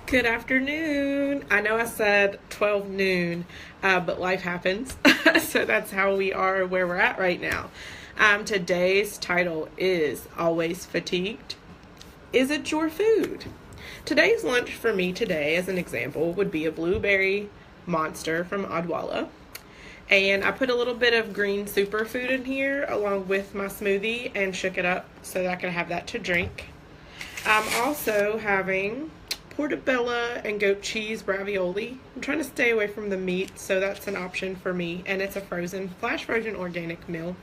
Good afternoon. I know I said 12 noon, but life happens. So that's how we are where we're at right now. Today's title is Always Fatigued? Is it your food? Today's lunch for me today, as an example, would be a blueberry monster from Odwalla. And I put a little bit of green superfood in here along with my smoothie and shook it up so that I could have that to drink. I'm also having portobello and goat cheese ravioli. I'm trying to stay away from the meat, so that's an option for me, and it's a flash frozen organic meal.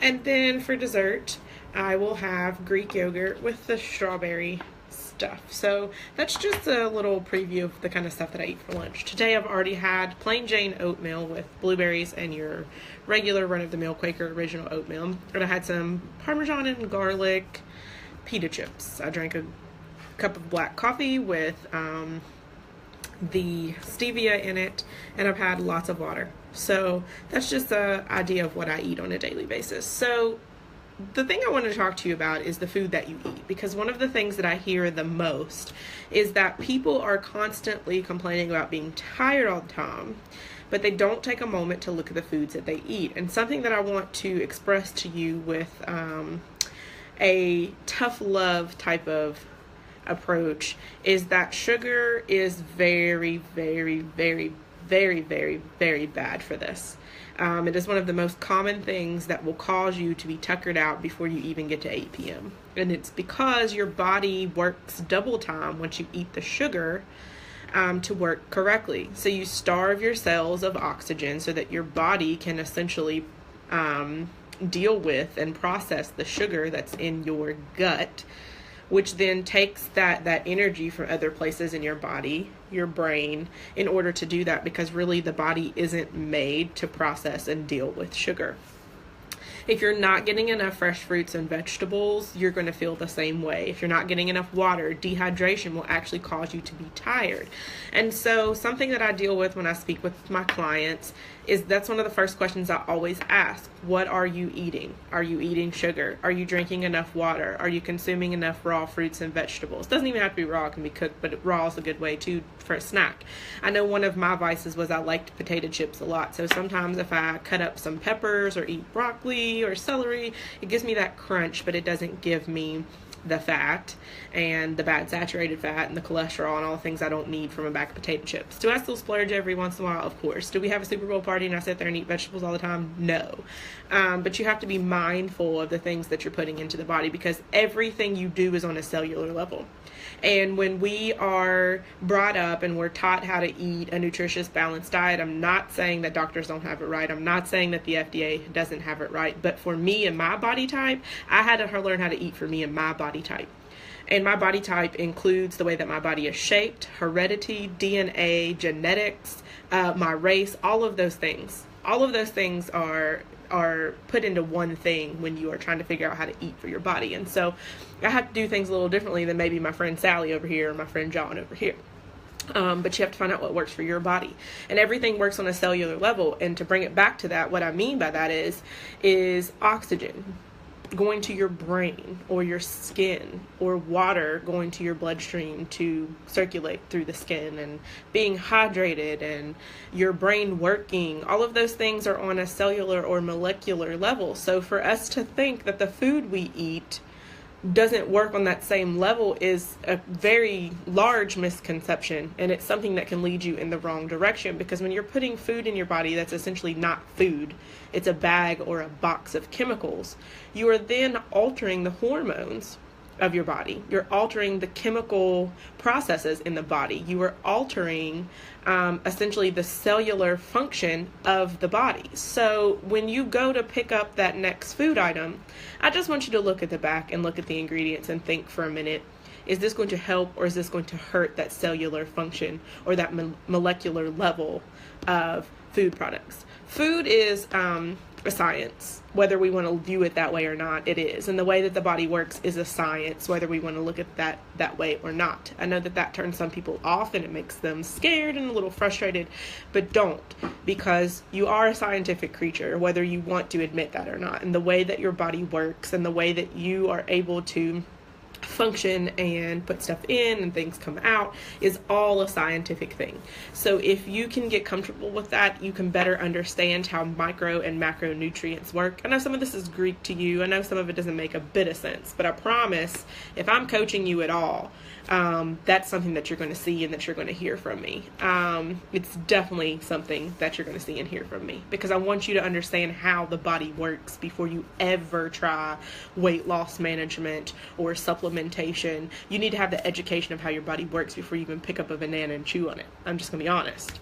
And then for dessert, I will have Greek yogurt with the strawberry stuff. So that's just a little preview of the kind of stuff that I eat for lunch. Today I've already had plain Jane oatmeal with blueberries and your regular run-of-the-mill Quaker original oatmeal. And I had some Parmesan and garlic pita chips. I drank a cup of black coffee with the stevia in it, and I've had lots of water. So that's just an idea of what I eat on a daily basis. So the thing I want to talk to you about is the food that you eat, because one of the things that I hear the most is that people are constantly complaining about being tired all the time, but they don't take a moment to look at the foods that they eat. And something that I want to express to you with a tough love type of approach is that sugar is very, very, very, very, very, very bad for this. It is one of the most common things that will cause you to be tuckered out before you even get to 8 p.m. And it's because your body works double time once you eat the sugar to work correctly. So you starve your cells of oxygen so that your body can essentially deal with and process the sugar that's in your gut, which then takes that energy from other places in your body, your brain, in order to do that, because really the body isn't made to process and deal with sugar. If you're not getting enough fresh fruits and vegetables, you're going to feel the same way. If you're not getting enough water, dehydration will actually cause you to be tired. And so something that I deal with when I speak with my clients is that's one of the first questions I always ask. What are you eating? Are you eating sugar? Are you drinking enough water? Are you consuming enough raw fruits and vegetables? Doesn't even have to be raw, it can be cooked, but raw is a good way too for a snack. I know one of my vices was I liked potato chips a lot. So sometimes if I cut up some peppers or eat broccoli or celery, it gives me that crunch, but it doesn't give me the fat and the bad saturated fat and the cholesterol and all the things I don't need from a bag of potato chips. Do I still splurge every once in a while? Of course. Do we have a Super Bowl party and I sit there and eat vegetables all the time? No. But you have to be mindful of the things that you're putting into the body, because everything you do is on a cellular level. And when we are brought up and we're taught how to eat a nutritious, balanced diet, I'm not saying that doctors don't have it right. I'm not saying that the FDA doesn't have it right. But for me and my body type, I had to learn how to eat for me and my body type. And my body type includes the way that my body is shaped, heredity, DNA, genetics, my race, all of those things. All of those things are put into one thing when you are trying to figure out how to eat for your body. And so I have to do things a little differently than maybe my friend Sally over here or my friend John over here. But you have to find out what works for your body. And everything works on a cellular level. And to bring it back to that, what I mean by that is oxygen going to your brain or your skin, or water going to your bloodstream to circulate through the skin, and being hydrated and your brain working. All of those things are on a cellular or molecular level. So for us to think that the food we eat doesn't work on that same level is a very large misconception, and it's something that can lead you in the wrong direction, because when you're putting food in your body that's essentially not food, it's a bag or a box of chemicals, you are then altering the hormones of your body. You're altering the chemical processes in the body. You are altering essentially the cellular function of the body. So when you go to pick up that next food item, I just want you to look at the back and look at the ingredients and think for a minute, is this going to help or is this going to hurt that cellular function or that molecular level of food products? Food is a science, whether we want to view it that way or not. It is, and the way that the body works is a science, whether we want to look at that way or not. I know that turns some people off and it makes them scared and a little frustrated, but don't, because you are a scientific creature, whether you want to admit that or not. And the way that your body works and the way that you are able to function and put stuff in and things come out is all a scientific thing. So if you can get comfortable with that, you can better understand how micro and macronutrients work. I know some of this is Greek to you. I know some of it doesn't make a bit of sense, but I promise if I'm coaching you at all, that's something that you're going to see and that you're going to hear from me. It's definitely something that you're going to see and hear from me, because I want you to understand how the body works before you ever try weight loss management or supplementation. You need to have the education of how your body works before you even pick up a banana and chew on it. I'm just going to be honest.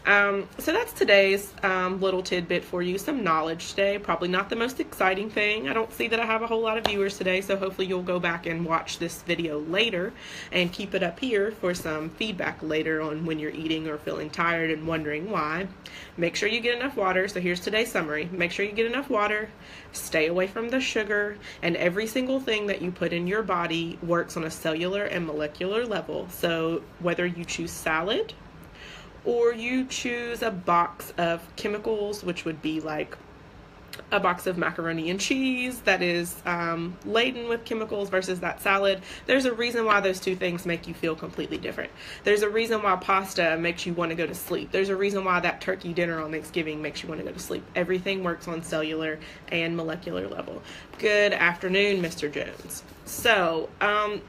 So that's today's little tidbit for you. Some knowledge today. Probably not the most exciting thing. I don't see that I have a whole lot of viewers today, so hopefully you'll go back and watch this video later and keep it up here for some feedback later on when you're eating or feeling tired and wondering why. Make sure you get enough water. So here's today's summary. Make sure you get enough water, stay away from the sugar, and every single thing that you put in your body works on a cellular and molecular level. So whether you choose salad, or you choose a box of chemicals, which would be like a box of macaroni and cheese that is laden with chemicals versus that salad, there's a reason why those two things make you feel completely different. There's a reason why pasta makes you want to go to sleep. There's a reason why that turkey dinner on Thanksgiving makes you want to go to sleep. Everything works on cellular and molecular level. Good afternoon, Mr. Jones. So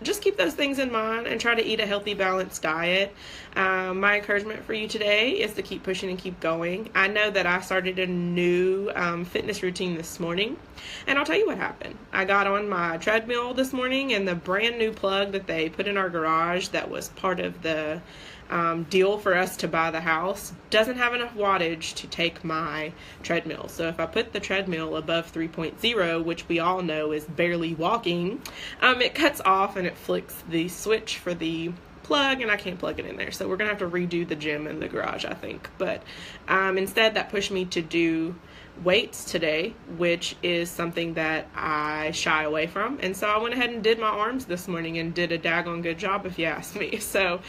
just keep those things in mind and try to eat a healthy, balanced diet. My encouragement for you today is to keep pushing and keep going. I know that I started a new fitness routine this morning, and I'll tell you what happened. I got on my treadmill this morning, and the brand new plug that they put in our garage that was part of the deal for us to buy the house doesn't have enough wattage to take my treadmill. So if I put the treadmill above 3.0, which we all know is barely walking, it cuts off and it flicks the switch for the plug, and I can't plug it in there. So we're gonna have to redo the gym in the garage, I think. But instead, that pushed me to do weights today, which is something that I shy away from. And so I went ahead and did my arms this morning and did a daggone good job, if you ask me. So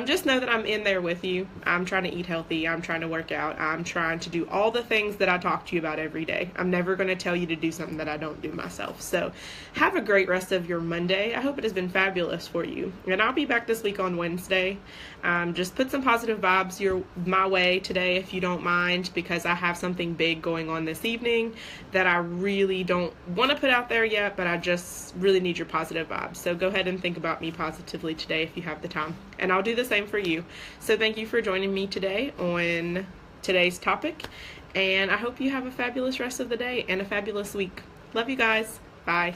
just know that I'm in there with you. I'm trying to eat healthy. I'm trying to work out. I'm trying to do all the things that I talk to you about every day. I'm never going to tell you to do something that I don't do myself. So have a great rest of your Monday. I hope it has been fabulous for you. And I'll be back this week on Wednesday. Just put some positive vibes my way today, if you don't mind, because I have something big going on this evening that I really don't want to put out there yet, but I just really need your positive vibes. So go ahead and think about me positively today if you have the time, and I'll do the same for you. So thank you for joining me today on today's topic, and I hope you have a fabulous rest of the day and a fabulous week. Love you guys. Bye.